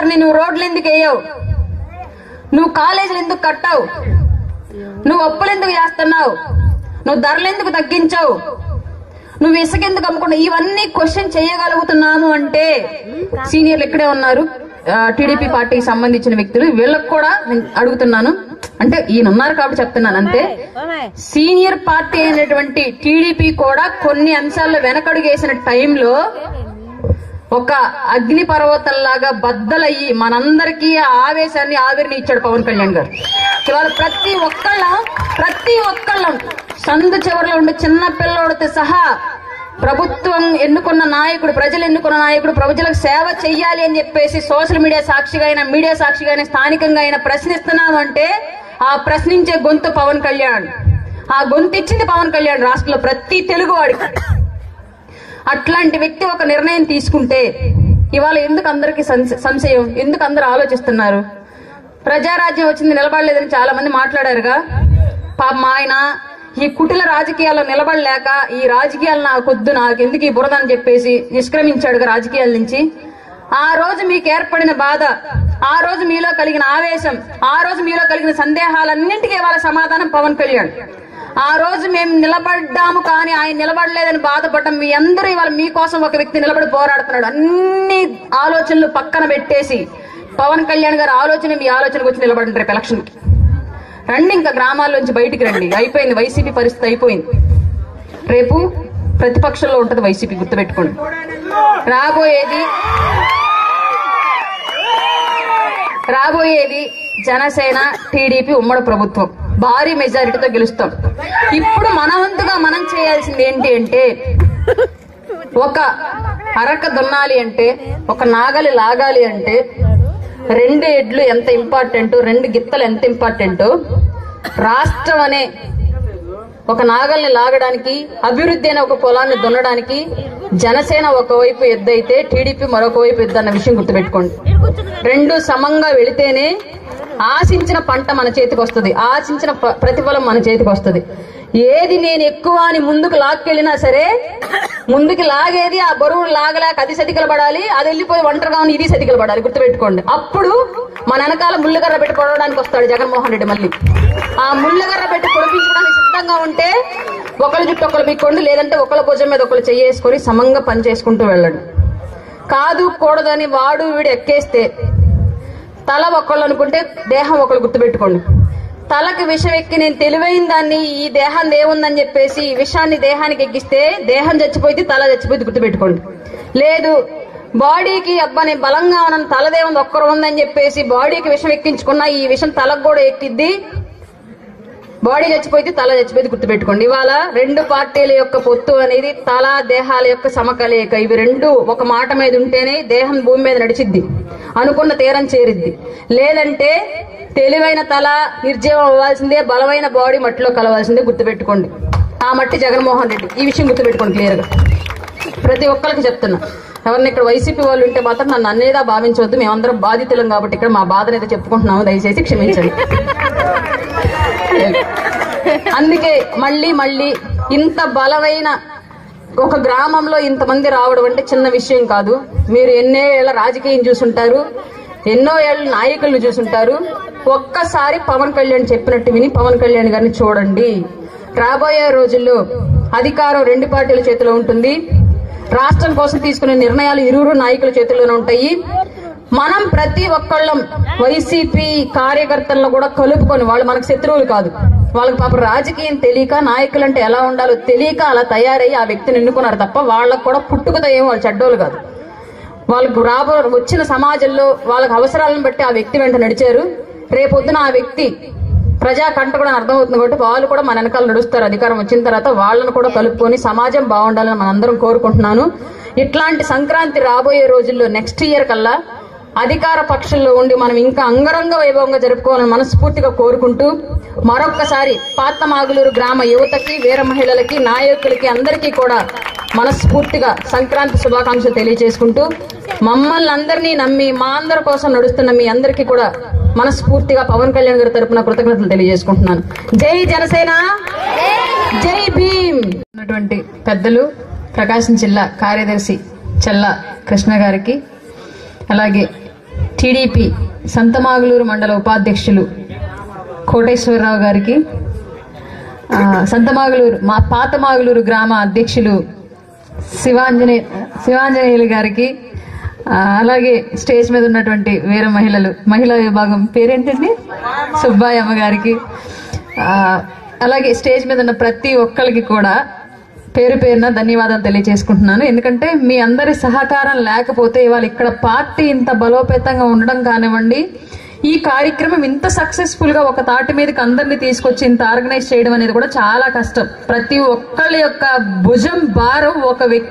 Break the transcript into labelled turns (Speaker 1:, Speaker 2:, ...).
Speaker 1: ముఖ్యమంత్రిని నువ్వు రోడ్లు ఎందుకు వేయవు, నువ్వు కాలేజీలు ఎందుకు కట్టావు, నువ్వు అప్పులు ఎందుకు చేస్తున్నావు, నువ్వు ధరలు ఎందుకు తగ్గించావు, నువ్వు ఇసుక ఎందుకు అమ్ముకున్నావు, ఇవన్నీ క్వశ్చన్ చేయగలుగుతున్నాము అంటే సీనియర్లు ఇక్కడే ఉన్నారు, టీడీపీ పార్టీకి సంబంధించిన వ్యక్తులు, వీళ్ళకి కూడా నేను అడుగుతున్నాను. అంటే ఈయన ఉన్నారు కాబట్టి చెప్తున్నాను అంతే. సీనియర్ పార్టీ అయినటువంటి టీడీపీ కూడా కొన్ని అంశాల్లో వెనకడుగేసిన టైంలో ఒక అగ్ని పర్వతంలాగా బద్దలయ్యి మనందరికీ ఆవేశాన్ని ఆవిరిని ఇచ్చాడు పవన్ కళ్యాణ్ గారు. ఇవాళ ప్రతి ఒక్కళ్ళం సందు చివరిలో ఉండే చిన్న పిల్లోడితో సహా ప్రభుత్వం ఎన్నుకున్న నాయకుడు, ప్రజలు ఎన్నుకున్న నాయకుడు ప్రజలకు సేవ చెయ్యాలి అని చెప్పేసి సోషల్ మీడియా సాక్షిగా అయినా, మీడియా సాక్షిగా అయినా, స్థానికంగా అయినా ప్రశ్నిస్తున్నాము అంటే ఆ ప్రశ్నించే గొంతు పవన్ కళ్యాణ్. ఆ గొంతు ఇచ్చింది పవన్ కళ్యాణ్ రాష్ట్రంలో ప్రతి తెలుగు వాడికి. అట్లాంటి వ్యక్తి ఒక నిర్ణయం తీసుకుంటే ఇవాళ ఎందుకు అందరికి సంశయం, ఎందుకు అందరూ ఆలోచిస్తున్నారు? ప్రజారాజ్యం వచ్చింది నిలబడలేదని చాలా మంది మాట్లాడారుగా. పాపం ఆయన ఈ కుటిల రాజకీయాల్లో నిలబడలేక ఈ రాజకీయాలు నాకొద్దు, నాకెందుకు ఈ బురద అని చెప్పేసి నిష్క్రమించాడుగా రాజకీయాల నుంచి. ఆ రోజు మీకు ఏర్పడిన బాధ, ఆ రోజు మీలో కలిగిన ఆవేశం, ఆ రోజు మీలో కలిగిన సందేహాలన్నింటికీ ఇవాళ సమాధానం పవన్ కళ్యాణ్. ఆ రోజు మేము నిలబడ్డాము కానీ ఆయన నిలబడలేదని బాధపడ్డాం. మీ అందరూ ఇవాళ మీకోసం ఒక వ్యక్తి నిలబడి పోరాడుతున్నాడు. అన్ని ఆలోచనలు పక్కన పెట్టేసి పవన్ కళ్యాణ్ గారి ఆలోచన మీ ఆలోచనకు వచ్చి నిలబడండి రేపు ఎలక్షన్ కి. రండి, ఇంకా గ్రామాల్లోంచి బయటికి రండి. అయిపోయింది వైసీపీ పరిస్థితి, అయిపోయింది. రేపు ప్రతిపక్షంలో ఉంటది వైసీపీ, గుర్తుపెట్టుకోండి. రాబోయేది జనసేన టీడీపీ ఉమ్మడి ప్రభుత్వం, భారీ మెజారిటీతో గెలుస్తాం. ఇప్పుడు మన వంతుగా మనం చేయాల్సింది ఏంటి అంటే, ఒక అరక దున్నాలి అంటే, ఒక నాగలి లాగాలి అంటే 2 ఎడ్లు ఎంత ఇంపార్టెంట్, 2 గిత్తలు ఎంత ఇంపార్టెంట్, రాష్ట్రం అనే ఒక నాగల్ని లాగడానికి, అభివృద్ధి అనే ఒక పొలాన్ని దున్నడానికి జనసేన ఒకవైపు ఎద్దైతే టీడీపీ మరొక వైపు ఎద్దు అన్న విషయం గుర్తుపెట్టుకోండి. 2 సమంగా వెళితేనే ఆశించిన పంట మన చేతికి వస్తుంది, ఆశించిన ప్రతిఫలం మన చేతికి వస్తుంది. ఏది నేను ఎక్కువ అని ముందుకు లాక్కెళ్ళినా సరే, ముందుకు లాగేది ఆ బరువు లాగలేక అది సతికలు పడాలి, అది వెళ్ళిపోయి ఒంటరిగా ఉన్న ఇది సతికలు పడాలి, గుర్తుపెట్టుకోండి. అప్పుడు మన వెనకాల ముళ్ళగర్ర పెట్టి పొడవడానికి వస్తాడు జగన్మోహన్ రెడ్డి. మళ్ళీ ఆ ముళ్ళగర్ర పెట్టి పొడిపించడానికి సిద్ధంగా ఉంటే ఒకళ్ళ చుట్టూ ఒకళ్ళు మీకోండి, లేదంటే ఒకళ్ళ భుజం మీద ఒకళ్ళు చెయ్యేసుకొని సమంగా పని చేసుకుంటూ వెళ్ళండి. కాదు కూడదని వాడు వీడు ఎక్కేస్తే తల ఒకళ్ళు అనుకుంటే దేహం ఒకళ్ళు, గుర్తుపెట్టుకోండి. తలకి విషం ఎక్కి నేను తెలివైన దాన్ని, ఈ దేహం ఏముందని చెప్పేసి విషాన్ని దేహానికి ఎక్కిస్తే దేహం చచ్చిపోయింది, తల చచ్చిపోయింది, గుర్తుపెట్టుకోండి. లేదు బాడీకి అబ్బా నేను బలంగా ఉన్నాను, తలదేముంది ఒక్కరు ఉందని చెప్పేసి బాడీకి విషం ఎక్కించుకున్నా ఈ విషం తలకు కూడా ఎక్కిద్ది, బాడీ చచ్చిపోయింది, తల చచ్చిపోయింది, గుర్తుపెట్టుకోండి. ఇవాళ 2 పార్టీల యొక్క పొత్తు అనేది తల దేహాల యొక్క సమకలయిక. ఇవి 2 ఒక మాట మీద ఉంటేనే దేహం భూమి మీద నడిచిద్ది, అనుకున్న తీరం చేరిద్ది. లేదంటే తెలివైన తల నిర్జీవం అవ్వాల్సిందే, బలమైన బాడీ మట్టిలో కలవాల్సిందే, గుర్తుపెట్టుకోండి. ఆ మట్టి జగన్మోహన్ రెడ్డి. ఈ విషయం గుర్తుపెట్టుకోండి క్లియర్ గా. ప్రతి ఒక్కరికి చెప్తున్నా, ఎవరిని ఇక్కడ వైసీపీ వాళ్ళు ఉంటే మాత్రం నన్ను అన్నేదా భావించవద్దు, మేమందరం బాధితులం కాబట్టి ఇక్కడ మా బాధను అయితే చెప్పుకుంటున్నాము, దయచేసి క్షమించండి. అందుకే మళ్ళీ ఇంత బలమైన ఒక గ్రామంలో ఇంతమంది రావడం అంటే చిన్న విషయం కాదు. మీరు ఎన్నో ఏళ్ల రాజకీయం చూసుంటారు, ఎన్నో ఏళ్ళ నాయకులను చూసుంటారు. ఒక్కసారి పవన్ కళ్యాణ్ చెప్పినట్టు విని పవన్ కళ్యాణ్ గారిని చూడండి. రాబోయే రోజుల్లో అధికారం 2 పార్టీల చేతిలో ఉంటుంది. రాష్ట్రం కోసం తీసుకునే నిర్ణయాలు ఇరువురు నాయకుల చేతుల్లోనే ఉంటాయి. మనం ప్రతి ఒక్కళ్ళం వైసీపీ కార్యకర్తలను కూడా కలుపుకొని, వాళ్ళు మనకు శత్రువులు కాదు, వాళ్ళకి పాప రాజకీయం తెలియక, నాయకులంటే ఎలా ఉండాలో తెలియక అలా తయారయ్యి ఆ వ్యక్తిని ఎన్నుకున్నారు తప్ప వాళ్ళకు కూడా పుట్టుకతో ఏమో వాళ్ళు చెడ్డోళ్ళు కాదు. వాళ్ళకు వచ్చిన సమాజంలో వాళ్ళకి అవసరాలను బట్టి ఆ వ్యక్తి వెంట నడిచారు. రేపొద్దున ఆ వ్యక్తి ప్రజా కంట కూడా అర్థమవుతుంది కాబట్టి వాళ్ళు కూడా మన వెనకాల నడుస్తారు. అధికారం వచ్చిన తర్వాత వాళ్ళను కూడా కలుపుకొని సమాజం బాగుండాలని మనందరం కోరుకుంటున్నాను. ఇట్లాంటి సంక్రాంతి రాబోయే రోజుల్లో నెక్స్ట్ ఇయర్ కల్లా అధికార పక్షంలో ఉండి మనం ఇంకా అంగరంగ వైభవంగా జరుపుకోవాలని మనస్ఫూర్తిగా కోరుకుంటూ, మరొక్కసారి పాతమాగులూరు గ్రామ యువతకి, వీర మహిళలకి, నాయకులకి అందరికీ కూడా మనస్ఫూర్తిగా సంక్రాంతి శుభాకాంక్షలు తెలియజేసుకుంటూ, మమ్మల్ని అందరినీ నమ్మి మా అందరి కోసం నడుస్తున్న మీ అందరికీ కూడా మనస్ఫూర్తిగా పవన్ కళ్యాణ్ గారి తరపున కృతజ్ఞతలు తెలియజేసుకుంటున్నాను. జై జనసేన, జై భీమ్. ఉన్నటువంటి పెద్దలు ప్రకాశం జిల్లా కార్యదర్శి చెల్ల కృష్ణ గారికి, అలాగే టీడీపీ సంతమాగులూరు మండల ఉపాధ్యక్షులు కోటేశ్వరరావు గారికి, సంతమాగులూరు పాతమాగులూరు గ్రామ అధ్యక్షులు శివాంజనేయులు గారికి, అలాగే స్టేజ్ మీద ఉన్నటువంటి వేరే మహిళా విభాగం పేరేంటండి, సుబ్బాయమ్మ గారికి, అలాగే స్టేజ్ మీద ఉన్న ప్రతి ఒక్కరికి కూడా పేరు పేరున ధన్యవాదాలు తెలియజేసుకుంటున్నాను. ఎందుకంటే మీ అందరి సహకారం లేకపోతే ఇవాళ ఇక్కడ పార్టీ ఇంత బలోపేతంగా ఉండడం కానివ్వండి, ఈ కార్యక్రమం ఇంత సక్సెస్ఫుల్ గా ఒక తాటి మీదకి అందరినీ తీసుకొచ్చి ఇంత ఆర్గనైజ్ చేయడం అనేది కూడా చాలా కష్టం. ప్రతి ఒక్కళ్ళ యొక్క భుజం భారం ఒక వ్యక్తి